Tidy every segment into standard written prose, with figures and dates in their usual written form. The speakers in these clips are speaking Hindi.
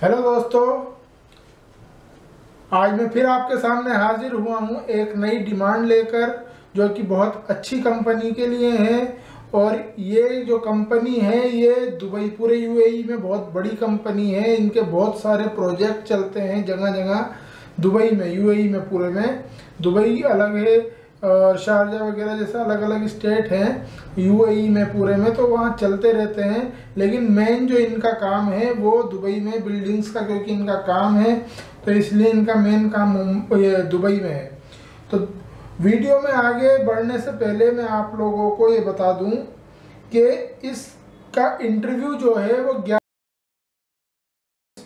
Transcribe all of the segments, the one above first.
हेलो दोस्तों, आज मैं फिर आपके सामने हाजिर हुआ हूँ एक नई डिमांड लेकर, जो कि बहुत अच्छी कंपनी के लिए है। और ये जो कंपनी है ये दुबई, पूरे यूएई में बहुत बड़ी कंपनी है। इनके बहुत सारे प्रोजेक्ट चलते हैं जगह जगह दुबई में, यूएई में पूरे में। दुबई अलग है और शारजा वगैरह जैसा अलग अलग स्टेट हैं यूएई में पूरे में, तो वहाँ चलते रहते हैं। लेकिन मेन जो इनका काम है वो दुबई में बिल्डिंग्स का, क्योंकि इनका काम है तो इसलिए इनका मेन काम दुबई में है। तो वीडियो में आगे बढ़ने से पहले मैं आप लोगों को ये बता दूं कि इसका इंटरव्यू जो है वो 11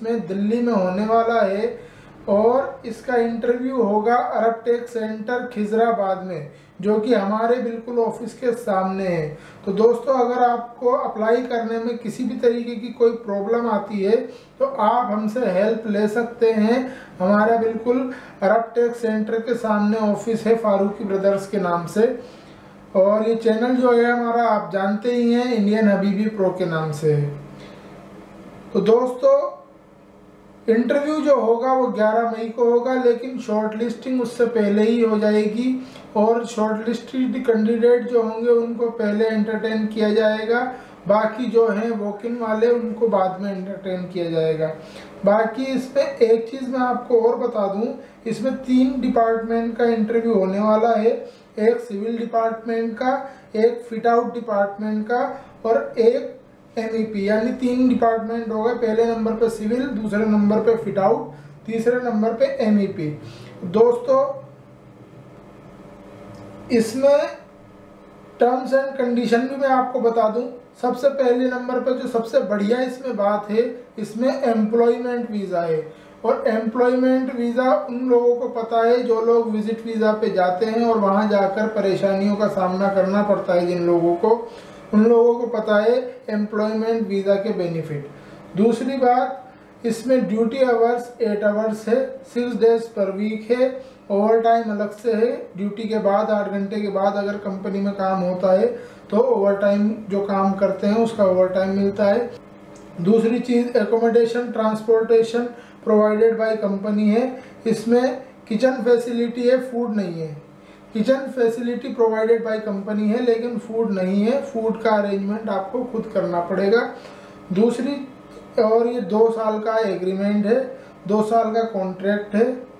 में दिल्ली में होने वाला है और इसका इंटरव्यू होगा अरब टेक सेंटर खिजराबाद में, जो कि हमारे बिल्कुल ऑफिस के सामने है। तो दोस्तों, अगर आपको अप्लाई करने में किसी भी तरीके की कोई प्रॉब्लम आती है तो आप हमसे हेल्प ले सकते हैं। हमारा बिल्कुल अरब टेक सेंटर के सामने ऑफिस है, फारूकी ब्रदर्स के नाम से। और ये चैनल जो है हमारा आप जानते ही हैं, इंडियन हबीबी प्रो के नाम से है। तो दोस्तों, इंटरव्यू जो होगा वो 11 मई को होगा, लेकिन शॉर्ट लिस्टिंग उससे पहले ही हो जाएगी। और शॉर्ट लिस्टेड कैंडिडेट जो होंगे उनको पहले एंटरटेन किया जाएगा, बाकी जो हैं वॉक इन वाले उनको बाद में एंटरटेन किया जाएगा। बाकी इसमें एक चीज़ मैं आपको और बता दूं, इसमें 3 डिपार्टमेंट का इंटरव्यू होने वाला है। एक सिविल डिपार्टमेंट का, एक फिट आउट डिपार्टमेंट का और एक MEP, यानी 3 डिपार्टमेंट हो गए। पहले नंबर पे सिविल, दूसरे नंबर पे फिट आउट, तीसरे नंबर पे MEP। दोस्तों, इसमें टर्म्स एंड कंडीशन भी मैं आपको बता दूं। सबसे पहले नंबर पे जो सबसे बढ़िया इसमें बात है, इसमें एम्प्लॉयमेंट वीज़ा है। और एम्प्लॉयमेंट वीज़ा उन लोगों को पता है जो लोग विजिट वीज़ा पे जाते हैं और वहाँ जाकर परेशानियों का सामना करना पड़ता है। जिन लोगों को, उन लोगों को पता है एम्प्लॉयमेंट वीज़ा के बेनिफिट। दूसरी बात, इसमें ड्यूटी आवर्स 8 आवर्स है, 6 डेज पर वीक है। ओवर टाइम अलग से है, ड्यूटी के बाद 8 घंटे के बाद अगर कंपनी में काम होता है तो ओवर टाइम जो काम करते हैं उसका ओवर टाइम मिलता है। दूसरी चीज़, accommodation transportation provided by company है। इसमें किचन फैसिलिटी है, फूड नहीं है। Kitchen facility provided by company है लेकिन फूड नहीं है, फूड का अरेंजमेंट आपको खुद करना पड़ेगा। दूसरी, और ये 2 साल का एग्रीमेंट है, 2 साल का कॉन्ट्रैक्ट है।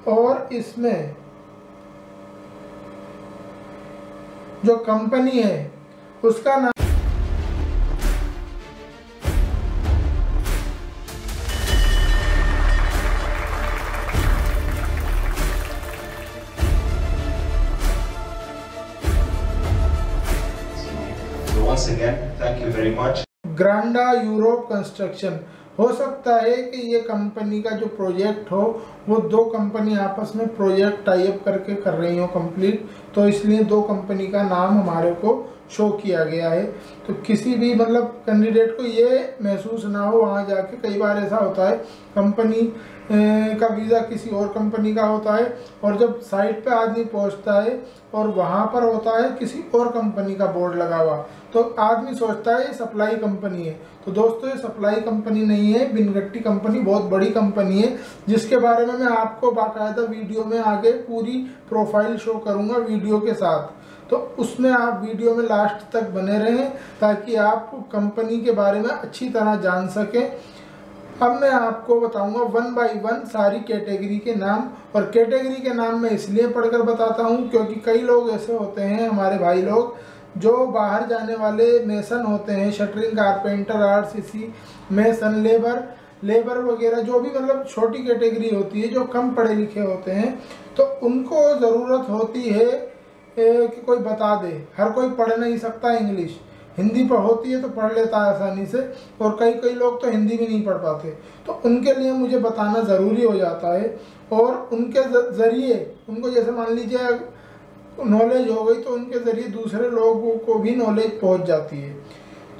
और इसमें जो कंपनी है उसका नाम Once again, thank you very much. Granda Europe construction. हो सकता है कि ये कंपनी का जो प्रोजेक्ट हो वो 2 कंपनी आपस में प्रोजेक्ट टाई अप करके कर रही हो कंप्लीट, तो इसलिए 2 कंपनी का नाम हमारे को शो किया गया है। तो किसी भी मतलब कैंडिडेट को ये महसूस ना हो वहाँ जाके, कई बार ऐसा होता है कंपनी का वीज़ा किसी और कंपनी का होता है और जब साइट पे आदमी पहुँचता है और वहाँ पर होता है किसी और कंपनी का बोर्ड लगा हुआ, तो आदमी सोचता है ये सप्लाई कंपनी है। तो दोस्तों, ये सप्लाई कंपनी नहीं है, बिनगट्टी कंपनी बहुत बड़ी कंपनी है, जिसके बारे में मैं आपको बाकायदा वीडियो में आगे पूरी प्रोफाइल शो करूँगा वीडियो के साथ। तो उसमें आप वीडियो में लास्ट तक बने रहें ताकि आप कंपनी के बारे में अच्छी तरह जान सकें। अब मैं आपको बताऊंगा 1 बाय 1 सारी कैटेगरी के नाम। और कैटेगरी के नाम मैं इसलिए पढ़कर बताता हूं क्योंकि कई लोग ऐसे होते हैं, हमारे भाई लोग, जो बाहर जाने वाले मेसन होते हैं, shuttering, carpenter, RCC, mason, labour वगैरह, जो भी मतलब छोटी कैटेगरी होती है, जो कम पढ़े लिखे होते हैं, तो उनको ज़रूरत होती है कि कोई बता दे। हर कोई पढ़ नहीं सकता इंग्लिश, हिंदी पर होती है तो पढ़ लेता है आसानी से, और कई लोग तो हिंदी भी नहीं पढ़ पाते। तो उनके लिए मुझे बताना ज़रूरी हो जाता है। और उनके ज़रिए उनको, जैसे मान लीजिए नॉलेज हो गई तो उनके ज़रिए दूसरे लोगों को भी नॉलेज पहुंच जाती है।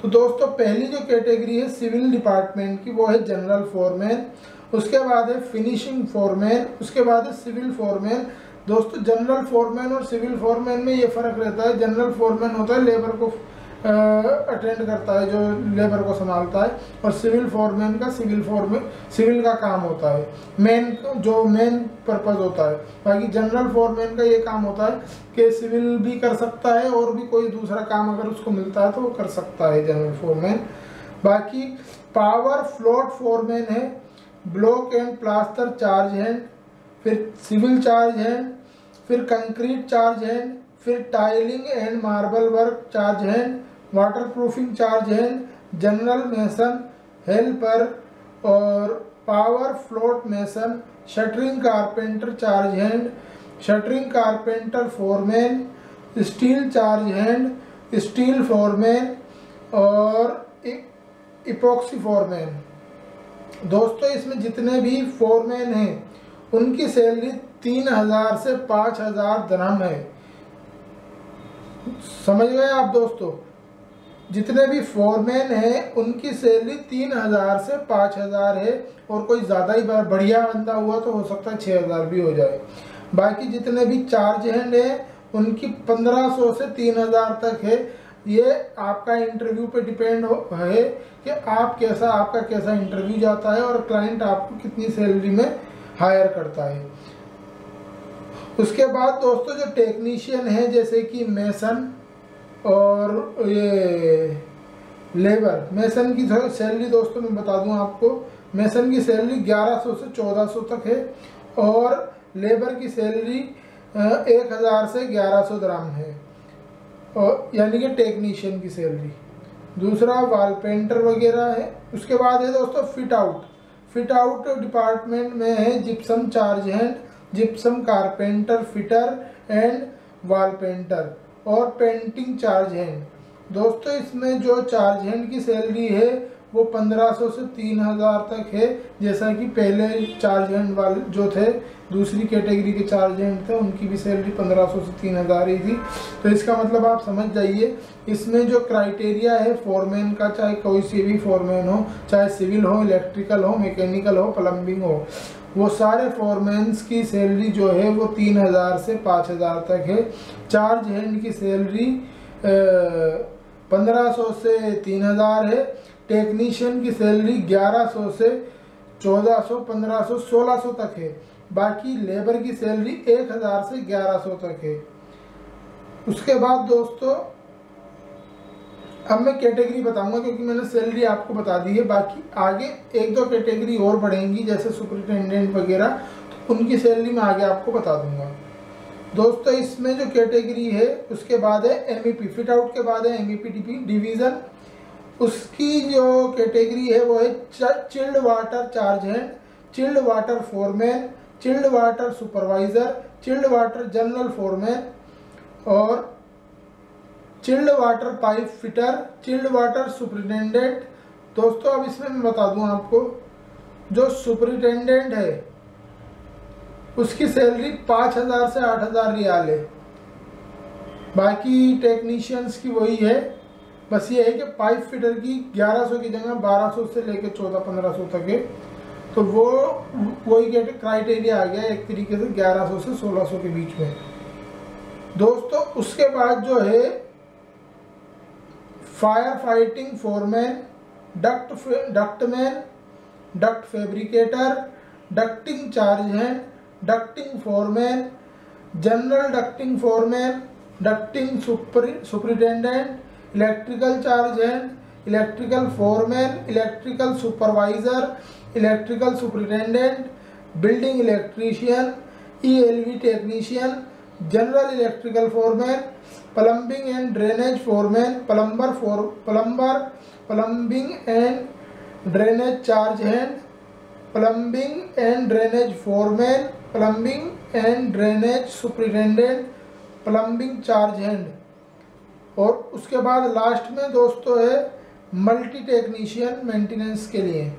तो दोस्तों, पहली जो कैटेगरी है सिविल डिपार्टमेंट की, वो है जनरल फोरमैन। उसके बाद है फिनिशिंग फोरमैन, उसके बाद है सिविल फोरमैन। दोस्तों, जनरल फोरमैन और सिविल फोरमैन में ये फ़र्क रहता है, जनरल फोरमैन होता है लेबर को अटेंड करता है, जो लेबर को संभालता है, और सिविल फोरमैन का सिविल का काम होता है, मेन पर्पज होता है। बाकी जनरल फोरमैन का ये काम होता है कि सिविल भी कर सकता है और भी कोई दूसरा काम अगर उसको मिलता है तो वो कर सकता है जनरल फोरमैन। बाकी पावर फ्लोट फोरमैन है, block and plaster charge hand, फिर सिविल चार्ज हैंड, फिर कंक्रीट चार्ज हैंड, फिर tiling and marble work charge hand, waterproofing charge hand, general mason helper और power float mason, shuttering carpenter charge hand, shuttering carpenter foreman, steel charge hand, steel foreman और इपॉक्सी फोरमैन। दोस्तों इसमें जितने भी फोरमैन हैं उनकी सैलरी 3000 से 5000 दिरहम है। समझ गए आप दोस्तों? जितने भी फोरमैन हैं उनकी सैलरी 3000 से 5000 है, और कोई ज़्यादा ही बढ़िया बंदा हुआ तो हो सकता है 6000 भी हो जाए। बाकी जितने भी चार्ज हैंड हैं उनकी 1500 से 3000 तक है। ये आपका इंटरव्यू पे डिपेंड है कि आपका कैसा इंटरव्यू जाता है और क्लाइंट आपको कितनी सैलरी में हायर करता है। उसके बाद दोस्तों जो टेक्नीशियन है, जैसे कि मेसन और ये लेबर, मेसन की सैलरी दोस्तों मैं बता दूं आपको, मेसन की सैलरी 1100 से 1400 तक है, और लेबर की सैलरी 1000 से 1100 दिरहम है, और यानी कि टेक्नीशियन की सैलरी। दूसरा वाल पेंटर वगैरह है। उसके बाद है दोस्तों फिट आउट डिपार्टमेंट में है gypsum charge hand, gypsum carpenter, fitter and वाल पेंटर और पेंटिंग चार्ज हैंड। दोस्तों इसमें जो चार्ज हैंड की सैलरी है वो 1500 से 3000 तक है, जैसा कि पहले चार्ज हैंड वाले जो थे दूसरी कैटेगरी के चार्ज हैंड थे उनकी भी सैलरी 1500 से 3000 ही थी। तो इसका मतलब आप समझ जाइए इसमें जो क्राइटेरिया है फोरमैन का, चाहे कोई सी भी फोरमैन हो, चाहे सिविल हो, इलेक्ट्रिकल हो, मैकेनिकल हो, प्लम्बिंग हो, वो सारे फोरमैन्स की सैलरी जो है वो 3000 से 5000 तक है। चार्ज हैंड की सैलरी 1500 से 3000 है। टेक्नीशियन की सैलरी 1100 से 1400, 1500, 1600 तक है। बाकी लेबर की सैलरी 1000 से 1100 तक है। उसके बाद दोस्तों अब मैं कैटेगरी बताऊंगा, क्योंकि मैंने सैलरी आपको बता दी है। बाकी आगे 1-2 कैटेगरी और बढ़ेंगी, जैसे सुपरिटेंडेंट वगैरह, तो उनकी सैलरी मैं आगे आपको बता दूंगा। दोस्तों इसमें जो कैटेगरी है उसके बाद है एमईपी, फिट आउट के बाद है एमईपी डिवीज़न। उसकी जो कैटेगरी है वो है chilled water charge hand, chilled water foreman, chilled water supervisor, chilled water general foreman और chilled water pipe fitter, chilled water superintendent. दोस्तों अब इसमें मैं बता दूं आपको, जो सुपरिटेंडेंट है उसकी सैलरी 5000 से 8000 रियाल है। बाकी टेक्नीशियंस की वही है, बस ये है कि पाइप फिटर की 1100 की जगह 1200 से लेकर 1400-1500 तक है। तो वो वही क्राइटेरिया आ गया एक तरीके से 1100 से 1600 के बीच में। दोस्तों उसके बाद जो है fire fighting foreman, ductman, duct fabricator, ducting charge hand, ducting foreman, general ducting foreman, ducting superintendent, electrical charge hand, electrical foreman, electrical supervisor, electrical superintendent, building electrician, ELV technician, general electrical foreman, plumbing and drainage foreman, plumbing and drainage charge hand, plumbing and drainage foreman, plumbing and drainage superintendent, plumbing charge hand. और उसके बाद लास्ट में दोस्तों है मल्टी टेक्नीशियन मेंटेनेंस के लिए।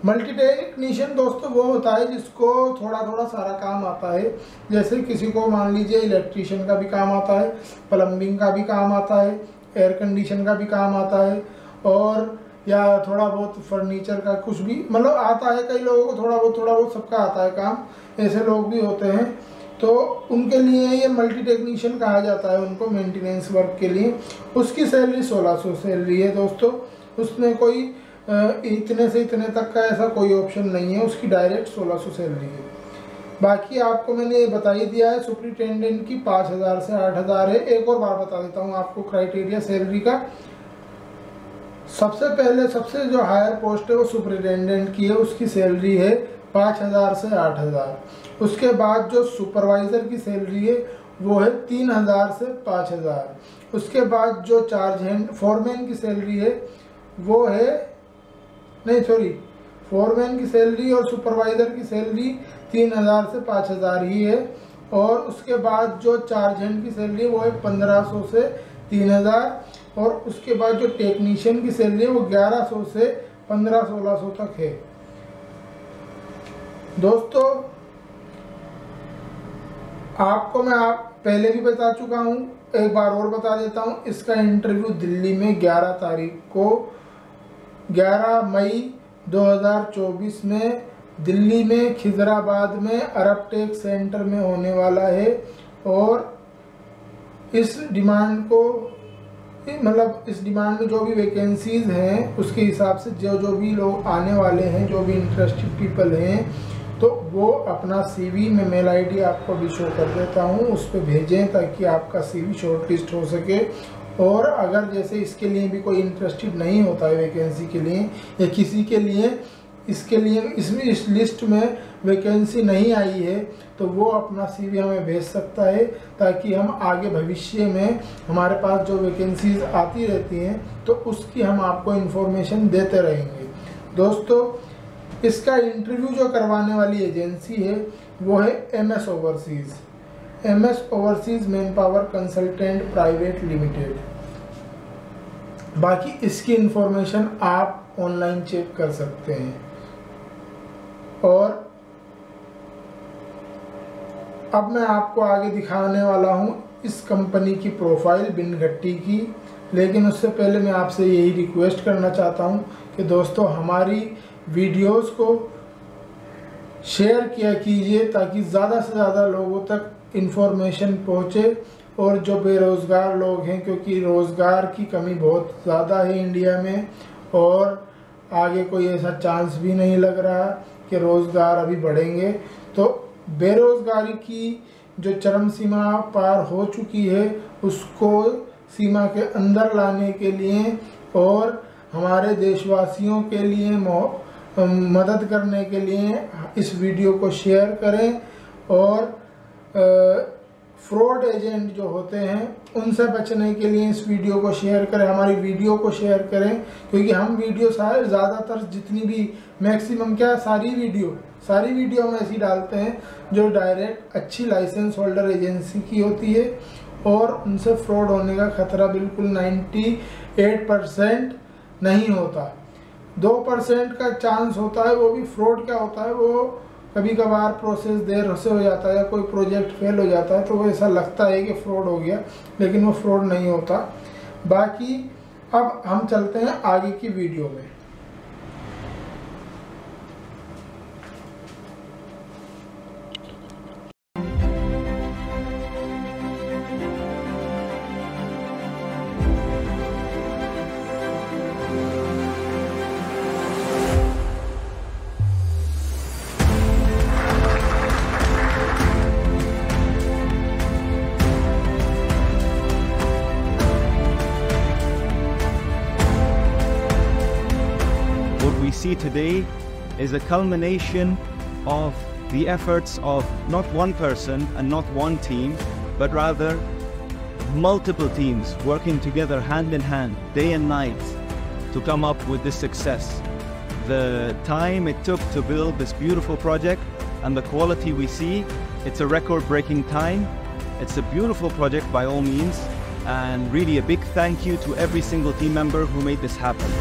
मल्टी टेक्नीशियन दोस्तों वो होता है जिसको थोड़ा थोड़ा सारा काम आता है। जैसे किसी को मान लीजिए इलेक्ट्रीशियन का भी काम आता है, प्लम्बिंग का भी काम आता है, एयर कंडीशन का भी काम आता है, और या थोड़ा बहुत फर्नीचर का कुछ भी मतलब आता है। कई लोगों को थोड़ा बहुत सबका आता है काम, ऐसे लोग भी होते हैं। तो उनके लिए ये मल्टी टेक्नीशियन कहा जाता है उनको, मेंटेनेंस वर्क के लिए। उसकी सैलरी 1600 सैलरी है दोस्तों। उसमें कोई इतने से इतने तक का ऐसा कोई ऑप्शन नहीं है, उसकी डायरेक्ट 1600 सैलरी है। बाकी आपको मैंने ये बता ही दिया है, सुपरिटेंडेंट की 5000 से 8000 है। एक और बार बता देता हूँ आपको क्राइटेरिया सैलरी का। सबसे पहले सबसे जो हायर पोस्ट है वो सुपरिटेंडेंट की है, उसकी सैलरी है 5000 से 8000। उसके बाद जो सुपरवाइज़र की सैलरी है वो है 3000 से 5000। उसके बाद जो चार्ज हैंड फोरमैन की सैलरी है वो है, नहीं सॉरी, फोरमैन की सैलरी और सुपरवाइज़र की सैलरी 3000 से 5000 ही है। और उसके बाद जो चार्ज हैंड की सैलरी है वो है 1500 से 3000। और उसके बाद जो टेक्नीशियन की सैलरी है वो 1100 से 1500-1600 तक है। दोस्तों आपको मैं पहले भी बता चुका हूँ, एक बार और बता देता हूँ। इसका इंटरव्यू दिल्ली में 11 तारीख को 11 मई 2024 में दिल्ली में खिजराबाद में अरब टेक सेंटर में होने वाला है। और इस डिमांड को मतलब इस डिमांड में जो भी वैकेंसीज हैं उसके हिसाब से जो भी लोग आने वाले हैं, जो भी इंटरेस्टेड पीपल हैं, तो वो अपना सीवी में मेल आईडी आपको भी शो कर देता हूँ, उस पर भेजें ताकि आपका सीवी शॉर्टलिस्ट हो सके। और अगर जैसे इसके लिए भी कोई इंटरेस्टेड नहीं होता है वैकेंसी के लिए या किसी के लिए इसके लिए इसमें इस लिस्ट में वैकेंसी नहीं आई है, तो वो अपना सीवी हमें भेज सकता है ताकि हम आगे भविष्य में हमारे पास जो वैकेंसीज आती रहती हैं तो उसकी हम आपको इन्फॉर्मेशन देते रहेंगे। दोस्तों इसका इंटरव्यू जो करवाने वाली एजेंसी है वो है MS overseas, MS overseas man power consultant private limited. बाकी इसकी इन्फॉर्मेशन आप ऑनलाइन चेक कर सकते हैं। और अब मैं आपको आगे दिखाने वाला हूँ इस कंपनी की प्रोफाइल बिनघट्टी की। लेकिन उससे पहले मैं आपसे यही रिक्वेस्ट करना चाहता हूँ कि दोस्तों हमारी वीडियोस को शेयर किया कीजिए ताकि ज़्यादा से ज़्यादा लोगों तक इन्फॉर्मेशन पहुँचे। और जो बेरोज़गार लोग हैं, क्योंकि रोज़गार की कमी बहुत ज़्यादा है इंडिया में और आगे कोई ऐसा चांस भी नहीं लग रहा कि रोज़गार अभी बढ़ेंगे, तो बेरोज़गारी की जो चरम सीमा पार हो चुकी है उसको सीमा के अंदर लाने के लिए और हमारे देशवासियों के लिए मदद करने के लिए इस वीडियो को शेयर करें। और फ्रॉड एजेंट जो होते हैं उनसे बचने के लिए इस वीडियो को शेयर करें, हमारी वीडियो को शेयर करें। क्योंकि हम वीडियो ज़्यादातर जितनी भी मैक्सिमम क्या सारी वीडियो हम ऐसी डालते हैं जो डायरेक्ट अच्छी लाइसेंस होल्डर एजेंसी की होती है और उनसे फ्रॉड होने का खतरा बिल्कुल 98% नहीं होता। 2% का चांस होता है, वो भी फ्रॉड क्या होता है, वो कभी कभार प्रोसेस देर से हो जाता है या कोई प्रोजेक्ट फेल हो जाता है तो वो ऐसा लगता है कि फ्रॉड हो गया, लेकिन वो फ्रॉड नहीं होता। बाकी अब हम चलते हैं आगे की वीडियो में। See today is a culmination of the efforts of not one person and not one team, but rather multiple teams working together hand in hand, day and night, to come up with this success. The time it took to build this beautiful project and the quality we see, it's a record-breaking time. It's a beautiful project by all means, and really a big thank you to every single team member who made this happen.